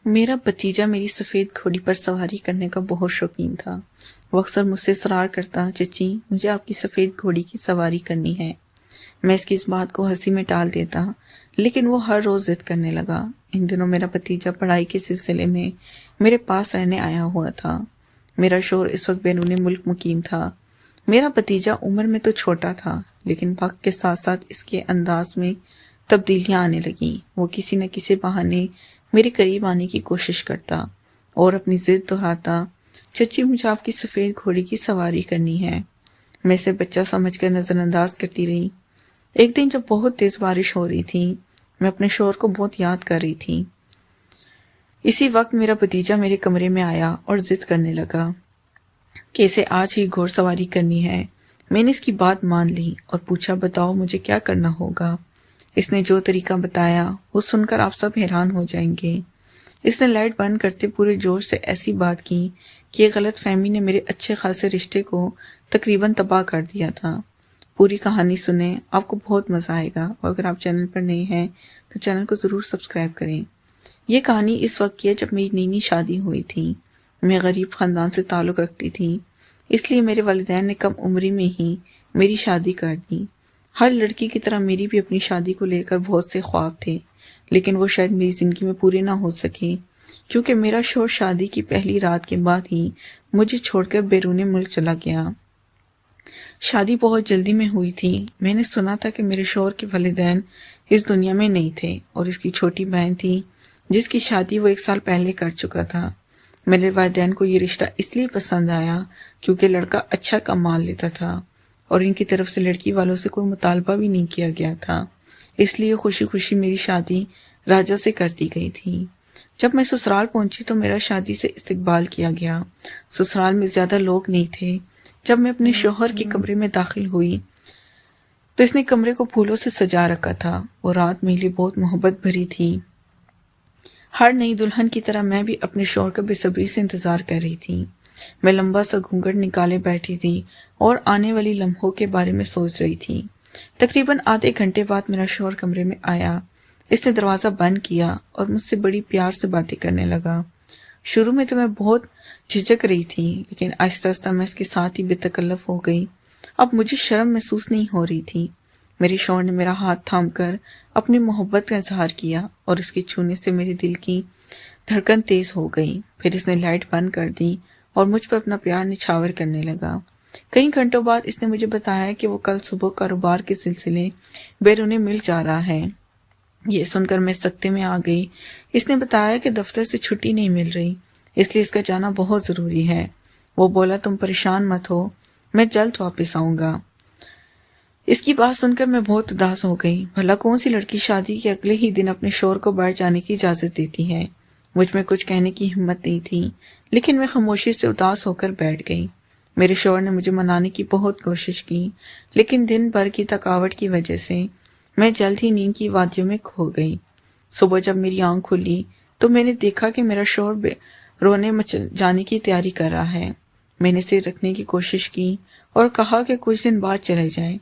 میرا بھتیجا میری سفید گھوڑی پر سواری کرنے کا بہت شوقین تھا۔ وہ اکثر مجھ سے اصرار کرتا، چچی مجھے آپ کی سفید گھوڑی کی سواری کرنی ہے۔ میں اس کی اس بات کو ہنسی میں ٹال دیتا، لیکن وہ ہر روز ضد کرنے لگا۔ ان دنوں میرا بھتیجا پڑھائی کے سلسلے میں میرے پاس رہنے آیا ہوا تھا۔ میرا شوہر اس وقت بیرون ملک مقیم تھا۔ میرا بھتیجا عمر میں تو چھوٹا تھا، لیکن وقت کے ساتھ ساتھ اس کے انداز میں تبدیلیاں آنے لگیں۔ وہ کسی نہ کسی بہانے میرے قریب آنے کی کوشش کرتا اور اپنی ضد دہراتا، چچی مجھے آپ کی سفید گھوڑی کی سواری کرنی ہے۔ میں اسے بچہ سمجھ کر نظر انداز کرتی رہی۔ ایک دن جب بہت تیز بارش ہو رہی تھی، میں اپنے شوہر کو بہت یاد کر رہی تھی۔ اسی وقت میرا بھتیجا میرے کمرے میں آیا اور ضد کرنے لگا کہ اسے آج ہی گھوڑ سواری کرنی ہے۔ میں نے اس کی بات مان لی اور پوچھا، بتاؤ مجھے کیا کرنا ہوگا؟ اس نے جو طریقہ بتایا وہ سن کر آپ سب حیران ہو جائیں گے۔ اس نے لائٹ بند کرتے پورے جوش سے ایسی بات کی کہ یہ غلط فہمی نے میرے اچھے خاصے رشتے کو تقریباً تباہ کر دیا تھا۔ پوری کہانی سنیں، آپ کو بہت مزہ آئے گا، اور اگر آپ چینل پر نئے ہیں تو چینل کو ضرور سبسکرائب کریں۔ یہ کہانی اس وقت کی ہے جب میری نئی شادی ہوئی تھی۔ میں غریب خاندان سے تعلق رکھتی تھی، اس لیے میرے والدین نے کم عمری میں ہی میری شادی کر دی۔ ہر لڑکی کی طرح میری بھی اپنی شادی کو لے کر بہت سے خواب تھے، لیکن وہ شاید میری زندگی میں پورے نہ ہو سکے، کیونکہ میرا شوہر شادی کی پہلی رات کے بعد ہی مجھے چھوڑ کر بیرون ملک چلا گیا۔ شادی بہت جلدی میں ہوئی تھی۔ میں نے سنا تھا کہ میرے شوہر کے والدین اس دنیا میں نہیں تھے اور اس کی چھوٹی بہن تھی جس کی شادی وہ 1 سال پہلے کر چکا تھا۔ میرے والدین کو یہ رشتہ اس لیے پسند آیا کیونکہ لڑکا اچھا کمال لیتا تھا اور ان کی طرف سے لڑکی والوں سے کوئی مطالبہ بھی نہیں کیا گیا تھا، اس لیے خوشی خوشی میری شادی راجا سے کر دی گئی تھی۔ جب میں سسرال پہنچی تو میرا شادی سے استقبال کیا گیا۔ سسرال میں زیادہ لوگ نہیں تھے۔ جب میں اپنے شوہر کے کمرے میں داخل ہوئی تو اس نے کمرے کو پھولوں سے سجا رکھا تھا۔ وہ رات میرے لیے بہت محبت بھری تھی۔ ہر نئی دلہن کی طرح میں بھی اپنے شوہر کا بے صبری سے انتظار کر رہی تھی۔ میں لمبا سا گھونگھٹ نکالے بیٹھی تھی اور آنے والی لمحوں کے بارے میں سوچ رہی تھی۔ تقریباً آدھے گھنٹے بعد میرا شوہر کمرے میں آیا۔ اس نے دروازہ بند کیا اور مجھ سے بڑی پیار سے باتیں کرنے لگا۔ شروع میں تو میں بہت جھجک رہی تھی، لیکن آہستہ آہستہ میں اس کے ساتھ ہی بے تکلف ہو گئی۔ اب مجھے شرم محسوس نہیں ہو رہی تھی۔ میرے شوہر نے میرا ہاتھ تھام کر اپنی محبت کا اظہار کیا اور اس کے چھونے سے میرے دل کی دھڑکن تیز ہو گئی۔ پھر اس نے لائٹ بند کر دی اور مجھ پر اپنا پیار نچھاور کرنے لگا۔ کئی گھنٹوں بعد اس نے مجھے بتایا کہ وہ کل صبح کاروبار کے سلسلے بیرون ملک جا رہا ہے۔ یہ سن کر میں سکتے میں آ گئی۔ اس نے بتایا کہ دفتر سے چھٹی نہیں مل رہی، اس لیے اس کا جانا بہت ضروری ہے۔ وہ بولا، تم پریشان مت ہو، میں جلد واپس آؤں گا۔ اس کی بات سن کر میں بہت اداس ہو گئی۔ بھلا کون سی لڑکی شادی کے اگلے ہی دن اپنے شوہر کو باہر جانے کی اجازت دیتی ہے؟ مجھ میں کچھ کہنے کی ہمت نہیں تھی، لیکن میں خاموشی سے اداس ہو کر بیٹھ گئی۔ میرے شوہر نے مجھے منانے کی بہت کوشش کی، لیکن دن بھر کی تھکاوٹ کی وجہ سے میں جلد ہی نیند کی وادیوں میں کھو گئی۔ صبح جب میری آنکھ کھلی تو میں نے دیکھا کہ میرا شوہر رونے جانے کی تیاری کر رہا ہے۔ میں نے اسے رکھنے کی کوشش کی اور کہا کہ کچھ دن بعد چلے جائیں،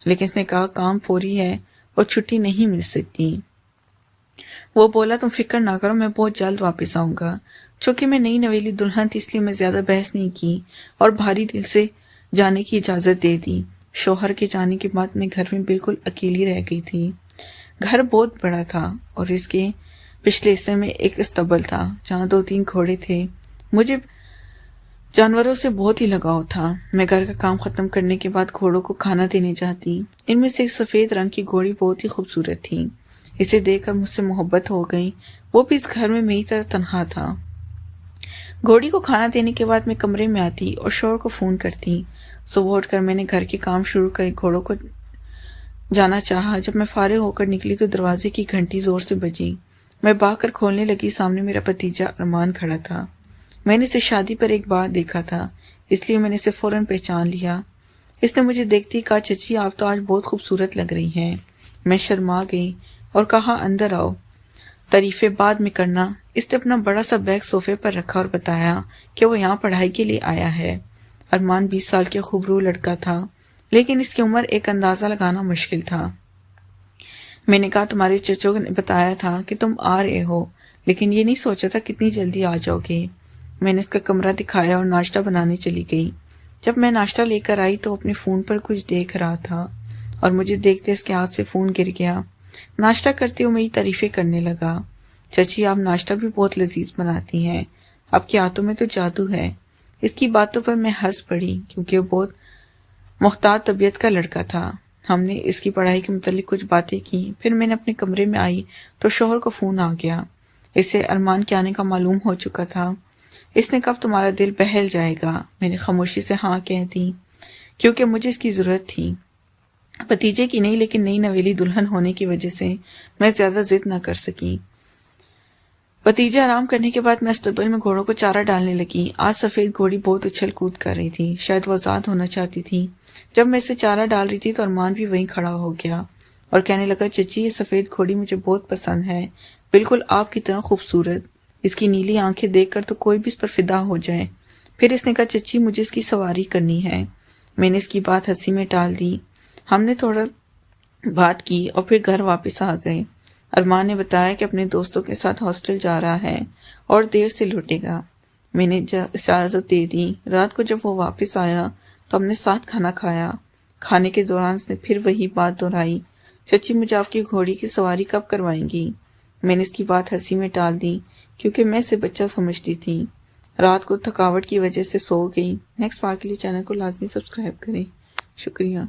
لیکن اس نے کہا کام فوری ہے اور چھٹی نہیں مل سکتی۔ وہ بولا، تم فکر نہ کرو، میں بہت جلد واپس آؤں گا۔ چونکہ میں نئی نویلی دلہن تھی، اس لیے میں زیادہ بحث نہیں کی اور بھاری دل سے جانے کی اجازت دے دی۔ شوہر کے جانے کے بعد میں گھر میں بالکل اکیلی رہ گئی تھی۔ گھر بہت بڑا تھا اور اس کے پچھلے حصے میں ایک استبل تھا جہاں 2-3 گھوڑے تھے۔ مجھے جانوروں سے بہت ہی لگاؤ تھا۔ میں گھر کا کام ختم کرنے کے بعد گھوڑوں کو کھانا دینے جاتی۔ ان میں سے ایک سفید رنگ کی گھوڑی بہت ہی خوبصورت تھی۔ اسے دیکھ کر مجھ سے محبت ہو گئی۔ وہ بھی اس گھر میں میری طرح تنہا تھا۔ گھوڑی کو کھانا دینے کے بعد میں کمرے میں آتی اور شوہر کو فون کرتی۔ صبح اٹھ کر میں نے گھر کے کام شروع کر گھوڑوں کو جانا چاہا۔ جب میں فارغ ہو کر نکلی تو دروازے کی گھنٹی زور سے بجی۔ میں بھاگ کر کھولنے لگی۔ سامنے میرا بھتیجا ارمان کھڑا تھا۔ میں نے اسے شادی پر ایک بار دیکھا تھا، اس لیے میں نے اسے فوراً پہچان لیا۔ اس نے مجھے دیکھتی کہا، چچی آپ تو آج بہت خوبصورت لگ رہی ہیں۔ میں شرما گئی اور کہا، اندر آؤ، تعریفیں بعد میں کرنا۔ اس نے اپنا بڑا سا بیگ صوفے پر رکھا اور بتایا کہ وہ یہاں پڑھائی کے لیے آیا ہے۔ ارمان 20 سال کے خوبرو لڑکا تھا، لیکن اس کی عمر ایک اندازہ لگانا مشکل تھا۔ میں نے کہا، تمہارے چچوں نے بتایا تھا کہ تم آ رہے ہو، لیکن یہ نہیں سوچا تھا کتنی جلدی آ جاؤ گے۔ میں نے اس کا کمرہ دکھایا اور ناشتہ بنانے چلی گئی۔ جب میں ناشتہ لے کر آئی تو اپنے فون پر کچھ دیکھ رہا تھا اور مجھے دیکھتے اس کے ہاتھ سے فون گر گیا۔ ناشتہ کرتے ہوئے میری تعریفیں کرنے لگا۔ چچی آپ ناشتہ بھی بہت لذیذ بناتی ہیں، آپ کے ہاتھوں میں تو جادو ہے۔ اس کی باتوں پر میں ہنس پڑی کیونکہ وہ بہت محتاط طبیعت کا لڑکا تھا۔ ہم نے اس کی پڑھائی کے متعلق کچھ باتیں کی، پھر میں نے اپنے کمرے میں آئی تو شوہر کو فون آ گیا۔ اسے ارمان کے آنے کا معلوم ہو چکا تھا۔ اس نے کب تمہارا دل بہل جائے گا؟ میں نے خاموشی سے ہاں کہہ دی کیونکہ مجھے اس کی ضرورت تھی۔ بھتیجے کی نہیں لیکن نئی نویلی دلہن ہونے کی وجہ سے میں زیادہ ضد نہ کر سکی۔ بھتیجے آرام کرنے کے بعد میں استقبل میں گھوڑوں کو چارہ ڈالنے لگی۔ آج سفید گھوڑی بہت اچھل کود کر رہی تھی، شاید وہ آزاد ہونا چاہتی تھی۔ جب میں اسے چارہ ڈال رہی تھی تو ارمان بھی وہیں کھڑا ہو گیا اور کہنے لگا چچی یہ سفید گھوڑی مجھے بہت پسند ہے، بالکل آپ کی طرح خوبصورت، اس کی نیلی آنکھیں دیکھ کر تو کوئی بھی اس پر فدا ہو جائے۔ پھر اس نے کہا چچی مجھے اس کی سواری کرنی ہے۔ میں نے اس کی بات ہنسی میں ٹال دی۔ ہم نے تھوڑا بات کی اور پھر گھر واپس آ گئے۔ ارمان نے بتایا کہ اپنے دوستوں کے ساتھ ہاسٹل جا رہا ہے اور دیر سے لوٹے گا۔ میں نے اجازت دے دی۔ رات کو جب وہ واپس آیا تو ہم نے ساتھ کھانا کھایا۔ کھانے کے دوران اس نے پھر وہی بات دہرائی، چچی مجھے آپ کی گھوڑی کی سواری کب کروائیں گی؟ میں نے اس کی بات ہنسی میں ٹال دی کیونکہ میں اسے بچہ سمجھتی تھی۔ رات کو تھکاوٹ کی وجہ سے سو گئی۔ نیکسٹ پارٹ کے لیے چینل کو لازمی سبسکرائب کریں۔ شکریہ۔